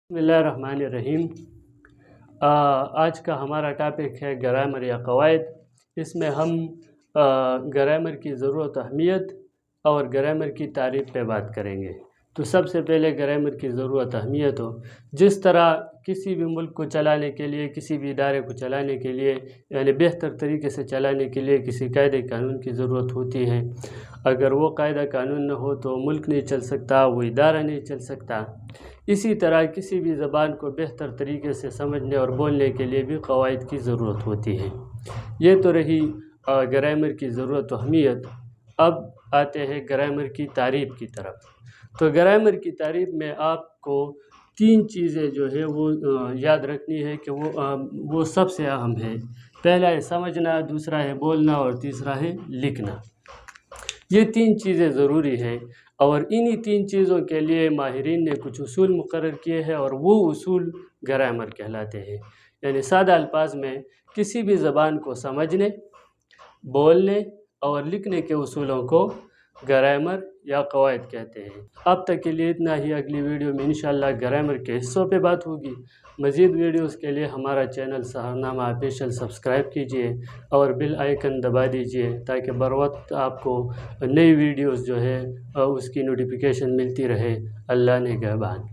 बिस्मिल्लाहिर्रहमानिर्रहीम। आज का हमारा टॉपिक है ग्रामर या कवायद। इसमें हम ग्रामर की ज़रूरत, अहमियत और ग्रामर की तारीफ़ पे बात करेंगे। तो सबसे पहले ग्रामर की ज़रूरत, अहमियत हो। जिस तरह किसी भी मुल्क को चलाने के लिए, किसी भी इदारे को चलाने के लिए, यानी बेहतर तरीके से चलाने के लिए किसी कायदे कानून की ज़रूरत होती है। अगर वो कायदा कानून न हो तो मुल्क नहीं चल सकता, वो इदारा नहीं चल सकता। इसी तरह किसी भी ज़बान को बेहतर तरीके से समझने और बोलने के लिए भी कवायद की ज़रूरत होती है। ये तो रही ग्रामर की ज़रूरत व अहमियत। अब आते हैं ग्रामर की तारीफ़ की तरफ। तो ग्रामर की तारीफ़ में आपको 3 चीज़ें जो है वो याद रखनी है कि वो सबसे अहम है। पहला है समझना, दूसरा है बोलना और तीसरा है लिखना। ये 3 चीज़ें ज़रूरी हैं और इन्हीं 3 चीज़ों के लिए माहिरीन ने कुछ उसूल मुकर्रर किए हैं और वो उसूल ग्रामर कहलाते हैं। यानी सादा अल्फाज में किसी भी ज़बान को समझने, बोलने और लिखने के उसूलों को ग्रामर या कवायद कहते हैं। अब तक के लिए इतना ही। अगली वीडियो में इंशाअल्लाह ग्रामर के हिस्सों पे बात होगी। मज़ीद वीडियोस के लिए हमारा चैनल सहारनामा ऑफिशियल सब्सक्राइब कीजिए और बेल आइकन दबा दीजिए ताकि बर वक्त आपको नई वीडियोस जो है उसकी नोटिफिकेशन मिलती रहे। अल्लाह निगहबान।